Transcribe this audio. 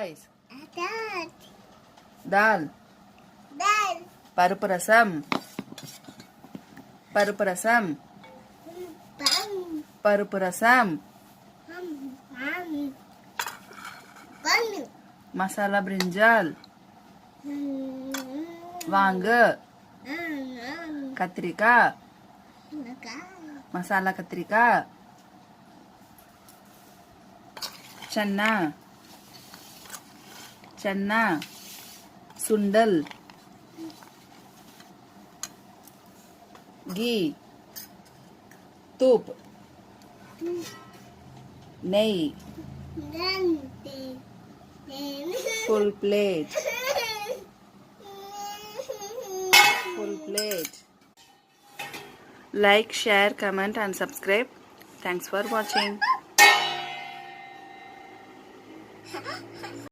Rice. Dal. Parupu rasam. Parupu rasam. Parupu rasam. Masala brinjal. Wanga. Katrika. Masala katrika. Channa. Channa. Sundal. Ghee. Tup. Nei. Full plate. Full plate. Like, share, comment and subscribe. Thanks for watching.